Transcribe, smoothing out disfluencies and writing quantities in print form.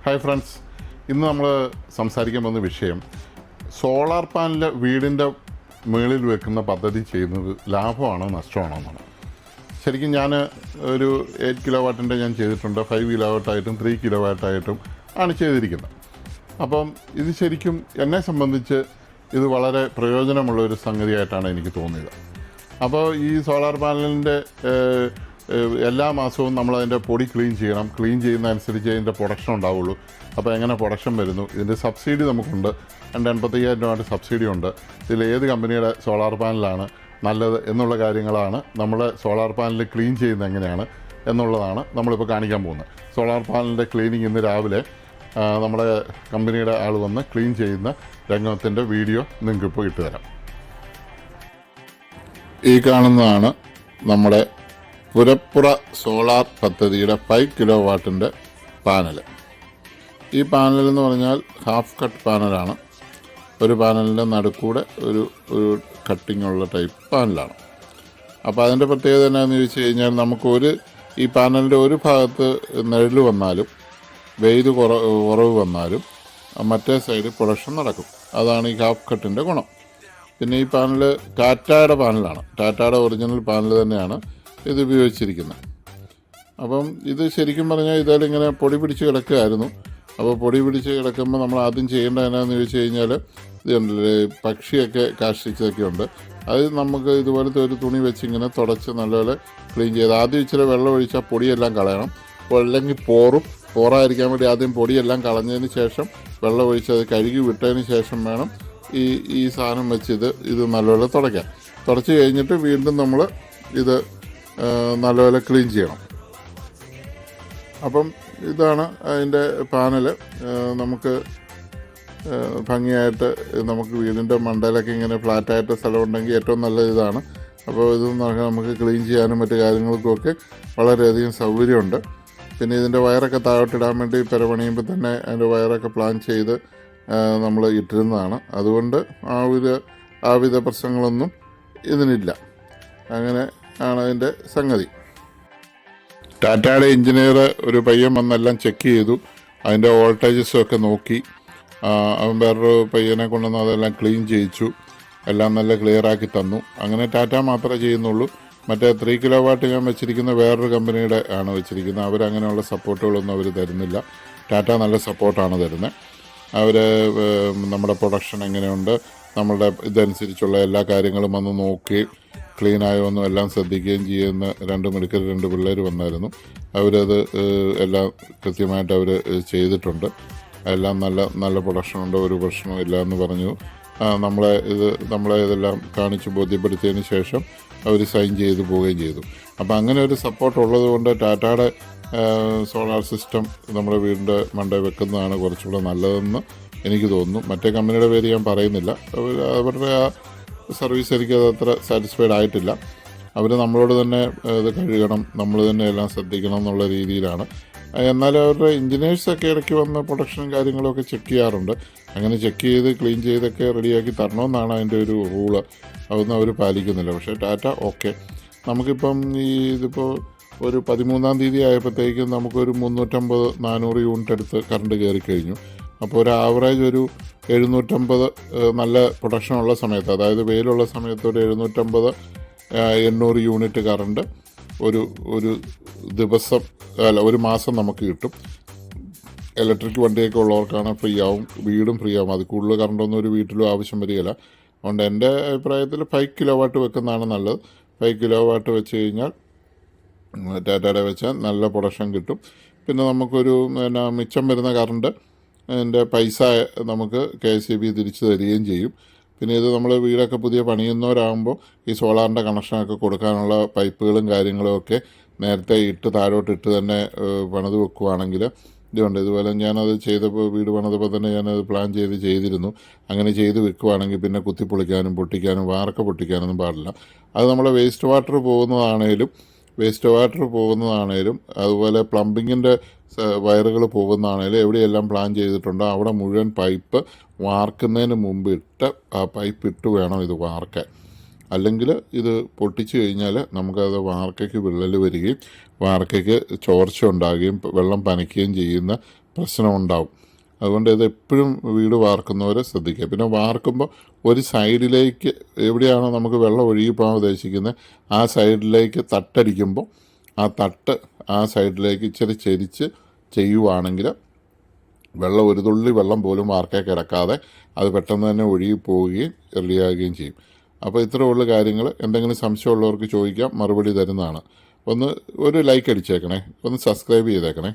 Hi friends, ഇന്ന് നമ്മൾ സംസാരിക്കാൻ പോകുന്ന വിഷയം സോളാർ പാനൽ വീടിൻ്റെ മുകളിൽ വെക്കുന്ന പദ്ധതി ചെയ്യുന്നത് ലാഭമാണോ നഷ്ടമാണോ എന്നാണ്. ശരിക്കും ഞാൻ ഒരു 8 കിലോ വാട്ടിൻ്റെ ഞാൻ ചെയ്തിട്ടുണ്ട്. 5 കിലോ വാട്ടായിട്ടും 3 കിലോ വാട്ടായിട്ടും ആണ് ചെയ്തിരിക്കുന്നത്. അപ്പം ഇത് ശരിക്കും എന്നെ സംബന്ധിച്ച് ഇത് വളരെ പ്രയോജനമുള്ള ഒരു സംഗതിയായിട്ടാണ് എനിക്ക് തോന്നിയത്. അപ്പോൾ ഈ സോളാർ പാനലിൻ്റെ എല്ലാ മാസവും നമ്മളതിൻ്റെ പൊടി ക്ലീൻ ചെയ്യണം. ക്ലീൻ ചെയ്യുന്ന അനുസരിച്ച് അതിൻ്റെ പ്രൊഡക്ഷൻ ഉണ്ടാവുള്ളൂ. അപ്പോൾ എങ്ങനെ പ്രൊഡക്ഷൻ വരുന്നു, ഇതിൻ്റെ സബ്സിഡി നമുക്കുണ്ട്. 85,000 രൂപയുടെ സബ്സിഡി ഉണ്ട്. ഇതിൽ ഏത് കമ്പനിയുടെ സോളാർ പാനലാണ് നല്ലത് എന്നുള്ള കാര്യങ്ങളാണ് നമ്മുടെ സോളാർ പാനൽ ക്ലീൻ ചെയ്യുന്നത് എങ്ങനെയാണ് എന്നുള്ളതാണ് നമ്മളിപ്പോൾ കാണിക്കാൻ പോകുന്നത്. സോളാർ പാനലിൻ്റെ ക്ലീനിങ് ഇന്ന് രാവിലെ നമ്മുടെ കമ്പനിയുടെ ആൾ വന്ന് ക്ലീൻ ചെയ്യുന്ന രംഗത്തിൻ്റെ വീഡിയോ നിങ്ങൾക്കിപ്പോൾ ഇട്ടുതരാം. ഈ കാണുന്നതാണ് നമ്മുടെ പുരപ്പുറ സോളാർ പദ്ധതിയുടെ 5 കിലോ വാട്ടിൻ്റെ പാനൽ. ഈ പാനൽ എന്ന് പറഞ്ഞാൽ ഹാഫ് കട്ട് പാനലാണ്. ഒരു പാനലിൻ്റെ നടുക്കൂടെ ഒരു കട്ടിംഗ് ഉള്ള ടൈപ്പ് പാനലാണ്. അപ്പോൾ അതിൻ്റെ പ്രത്യേകത എന്നാന്ന് ചോദിച്ചു കഴിഞ്ഞാൽ ഈ പാനലിൻ്റെ ഒരു ഭാഗത്ത് നിഴൽ വന്നാലും വെയിൽ കുറവ് വന്നാലും മറ്റേ സൈഡ് പ്രൊഡക്ഷൻ നടക്കും. അതാണ് ഈ ഹാഫ് കട്ടിൻ്റെ ഗുണം. പിന്നെ ഈ പാനൽ ടാറ്റയുടെ പാനലാണ്. ടാറ്റയുടെ ഒറിജിനൽ പാനൽ തന്നെയാണ് ഇത് ഉപയോഗിച്ചിരിക്കുന്നത്. അപ്പം ഇത് ശരിക്കും പറഞ്ഞാൽ ഇങ്ങനെ പൊടി പിടിച്ച് കിടക്കുകയായിരുന്നു. അപ്പോൾ പൊടി പിടിച്ച് കിടക്കുമ്പോൾ നമ്മൾ ആദ്യം ചെയ്യേണ്ടത് എന്നാന്ന് ചോദിച്ചു കഴിഞ്ഞാൽ ഇതുണ്ടല്ലേ, പക്ഷിയൊക്കെ കാഷ്ടിച്ചതൊക്കെ ഉണ്ട്. അത് നമുക്ക് ഇതുപോലത്തെ ഒരു തുണി വെച്ച് ഇങ്ങനെ തുടച്ച് നല്ലപോലെ ക്ലീൻ ചെയ്ത് ആദ്യം ഇച്ചിരി വെള്ളം ഒഴിച്ചാൽ പൊടിയെല്ലാം കളയണം. അല്ലെങ്കിൽ പോറായിരിക്കാൻ വേണ്ടി ആദ്യം പൊടിയെല്ലാം കളഞ്ഞതിന് ശേഷം വെള്ളം ഒഴിച്ച് അത് കഴുകി വിട്ടതിന് ശേഷം വേണം ഈ സാധനം വെച്ച് ഇത് നല്ലപോലെ തുടയ്ക്കാൻ. തുടച്ച് കഴിഞ്ഞിട്ട് വീണ്ടും നമ്മൾ ഇത് നല്ലപോലെ ക്ലീൻ ചെയ്യണം. അപ്പം ഇതാണ് അതിൻ്റെ പാനൽ. നമുക്ക് ഭംഗിയായിട്ട് നമുക്ക് വീടിൻ്റെ മണ്ടയിലൊക്കെ ഇങ്ങനെ ഫ്ലാറ്റായിട്ട് സ്ഥലമുണ്ടെങ്കിൽ ഏറ്റവും നല്ല ഇതാണ്. അപ്പോൾ ഇത് നമുക്ക് ക്ലീൻ ചെയ്യാനും മറ്റു കാര്യങ്ങൾക്കുമൊക്കെ വളരെയധികം സൗകര്യമുണ്ട്. പിന്നെ ഇതിൻ്റെ വയറൊക്കെ താഴോട്ടിടാൻ വേണ്ടി പണിയുമ്പോൾ തന്നെ അതിൻ്റെ വയറൊക്കെ പ്ലാൻ ചെയ്ത് നമ്മൾ ഇട്ടിരുന്നതാണ്. അതുകൊണ്ട് ആ വിധ പ്രശ്നങ്ങളൊന്നും ഇതിനില്ല. അങ്ങനെ ആണ് അതിൻ്റെ സംഗതി. ടാറ്റയുടെ എഞ്ചിനീയർ ഒരു പയ്യൻ വന്നെല്ലാം ചെക്ക് ചെയ്തു. അതിൻ്റെ വോൾട്ടേജസും ഒക്കെ നോക്കി. അവൻ വേറൊരു പയ്യനെ കൊണ്ടുവന്ന് അതെല്ലാം ക്ലീൻ ചെയ്യിച്ചു. എല്ലാം നല്ല ക്ലിയറാക്കി തന്നു. അങ്ങനെ ടാറ്റ മാത്രമേ ചെയ്യുന്നുള്ളൂ. മറ്റേ 3 കിലോ വാട്ട് ഞാൻ വെച്ചിരിക്കുന്ന വേറൊരു കമ്പനിയുടെ ആണ് വെച്ചിരിക്കുന്നത്. അവരങ്ങനെയുള്ള സപ്പോർട്ടുകളൊന്നും അവർ തരുന്നില്ല. ടാറ്റ നല്ല സപ്പോർട്ടാണ് തരുന്നത്. അവർ നമ്മുടെ പ്രൊഡക്ഷൻ എങ്ങനെയുണ്ട്, നമ്മളുടെ ഇതനുസരിച്ചുള്ള എല്ലാ കാര്യങ്ങളും വന്ന് നോക്കി ക്ലീനായോ എന്നും എല്ലാം ശ്രദ്ധിക്കുകയും ചെയ്യുന്ന 2 പിള്ളേർ വന്നായിരുന്നു. അവരത് എല്ലാം കൃത്യമായിട്ട് അവർ ചെയ്തിട്ടുണ്ട്. എല്ലാം നല്ല പ്രൊഡക്ഷനുണ്ട്, ഒരു പ്രശ്നവും ഇല്ല എന്ന് പറഞ്ഞു. നമ്മളെ ഇതെല്ലാം കാണിച്ച് ബോധ്യപ്പെടുത്തിയതിന് ശേഷം അവർ സൈൻ ചെയ്ത് പോവുകയും ചെയ്തു. അപ്പോൾ അങ്ങനെ ഒരു സപ്പോർട്ട് ഉള്ളത് കൊണ്ട് ടാറ്റയുടെ സോളാർ സിസ്റ്റം നമ്മുടെ വീടിൻ്റെ മണ്ടയിൽ വെക്കുന്നതാണ് കുറച്ചുകൂടെ നല്ലതെന്ന് എനിക്ക് തോന്നുന്നു. മറ്റേ കമ്പനിയുടെ പേര് ഞാൻ പറയുന്നില്ല. അവരുടെ ആ സർവീസ് എനിക്കത് അത്ര സാറ്റിസ്ഫൈഡ് ആയിട്ടില്ല. അവർ നമ്മളോട് തന്നെ ഇത് കഴുകണം, നമ്മൾ തന്നെ എല്ലാം ശ്രദ്ധിക്കണം എന്നുള്ള രീതിയിലാണ്. എന്നാലും അവരുടെ എഞ്ചിനീയേഴ്സൊക്കെ ഇടയ്ക്ക് വന്ന് പ്രൊഡക്ഷനും കാര്യങ്ങളൊക്കെ ചെക്ക് ചെയ്യാറുണ്ട്. അങ്ങനെ ചെക്ക് ചെയ്ത് ക്ലീൻ ചെയ്തൊക്കെ റെഡിയാക്കി തരണമെന്നാണ് അതിൻ്റെ ഒരു റൂള്. അതൊന്നും അവർ പാലിക്കുന്നില്ല. പക്ഷേ ടാറ്റ ഓക്കെ. നമുക്കിപ്പം ഇതിപ്പോൾ ഒരു 13-ാം തീയതി ആയപ്പോഴത്തേക്കും നമുക്കൊരു 350-400 യൂണിറ്റ് അടുത്ത് കറണ്ട് കയറി കഴിഞ്ഞു. അപ്പോൾ ഒരു ആവറേജ് ഒരു 750 നല്ല പ്രൊഡക്ഷനുള്ള സമയത്ത്, അതായത് വെയിലുള്ള സമയത്ത് ഒരു 750-800 യൂണിറ്റ് കറണ്ട് ഒരു ദിവസം ഒരു മാസം നമുക്ക് കിട്ടും. ഇലക്ട്രിക് വണ്ടിയൊക്കെ ഉള്ളവർക്കാണ് ഫ്രീ ആവും, വീടും ഫ്രീ ആവും. അത് കൂടുതൽ കറണ്ടൊന്നും ഒരു വീട്ടിലും ആവശ്യം വരികയില്ല. അതുകൊണ്ട് എൻ്റെ അഭിപ്രായത്തിൽ 5 കിലോ വാട്ട് വെക്കുന്നതാണ് നല്ലത്. 5 കിലോ വാട്ട് വെച്ച് കഴിഞ്ഞാൽ ടാറ്റയുടെ വെച്ചാൽ നല്ല പ്രൊഡക്ഷൻ കിട്ടും. പിന്നെ നമുക്കൊരു മിച്ചം വരുന്ന കറണ്ട് അതിൻ്റെ പൈസ നമുക്ക് KSEB തിരിച്ചു തരികയും ചെയ്യും. പിന്നെ ഇത് നമ്മൾ വീടൊക്കെ പുതിയ പണിയുന്നവരാകുമ്പോൾ ഈ സോളാറിൻ്റെ കണക്ഷനൊക്കെ കൊടുക്കാനുള്ള പൈപ്പുകളും കാര്യങ്ങളും ഒക്കെ നേരത്തെ താഴോട്ടിട്ട് തന്നെ പണിത് വെക്കുകയാണെങ്കിൽ ഇതുണ്ട്. ഇതുപോലെ ഞാനത് ചെയ്തപ്പോൾ വീട് പണിതപ്പോൾ തന്നെ ഞാനത് പ്ലാൻ ചെയ്തിരുന്നു. അങ്ങനെ ചെയ്ത് വെക്കുകയാണെങ്കിൽ പിന്നെ കുത്തിപ്പൊളിക്കാനും പൊട്ടിക്കാനും വാർക്ക പൊട്ടിക്കാനൊന്നും പാടില്ല. അത് നമ്മളെ വേസ്റ്റ് വാട്ടർ പോകുന്നതാണേലും അതുപോലെ പ്ലംബിങ്ങിൻ്റെ വയറുകൾ പോകുന്നതാണേലും എവിടെയെല്ലാം പ്ലാൻ ചെയ്തിട്ടുണ്ടോ അവിടെ മുഴുവൻ പൈപ്പ് വാർക്കുന്നതിന് മുമ്പ് ആ പൈപ്പ് ഇട്ട് വേണം ഇത് വാർക്കാൻ. അല്ലെങ്കിൽ ഇത് പൊട്ടിച്ചു കഴിഞ്ഞാൽ നമുക്കത് വാർക്കയ്ക്ക് വിള്ളൽ വരികയും വാർക്കയ്ക്ക് ചോർച്ച ഉണ്ടാകുകയും വെള്ളം പനയ്ക്കുകയും ചെയ്യുന്ന പ്രശ്നമുണ്ടാവും. അതുകൊണ്ട് ഇത് എപ്പോഴും വീട് വാർക്കുന്നവർ ശ്രദ്ധിക്കുക. പിന്നെ വാർക്കുമ്പോൾ ഒരു സൈഡിലേക്ക് എവിടെയാണോ നമുക്ക് വെള്ളം ഒഴുകി പോകാൻ ഉദ്ദേശിക്കുന്നത് ആ സൈഡിലേക്ക് തട്ടടിക്കുമ്പോൾ ആ തട്ട് ആ സൈഡിലേക്ക് ഇച്ചിരി ചെരിച്ച് ചെയ്യുവാണെങ്കിൽ വെള്ളം ഒരു തുള്ളി വെള്ളം പോലും വാർക്കേ കിടക്കാതെ അത് പെട്ടെന്ന് തന്നെ ഒഴുകി പോവുകയും റെഡിയാകുകയും ചെയ്യും. അപ്പോൾ ഇത്രയുള്ള കാര്യങ്ങൾ. എന്തെങ്കിലും സംശയമുള്ളവർക്ക് ചോദിക്കാം, മറുപടി തരുന്നതാണ്. ഒരു ലൈക്ക് അടിച്ചേക്കണേ, ഒന്ന് സബ്സ്ക്രൈബ് ചെയ്തേക്കണേ.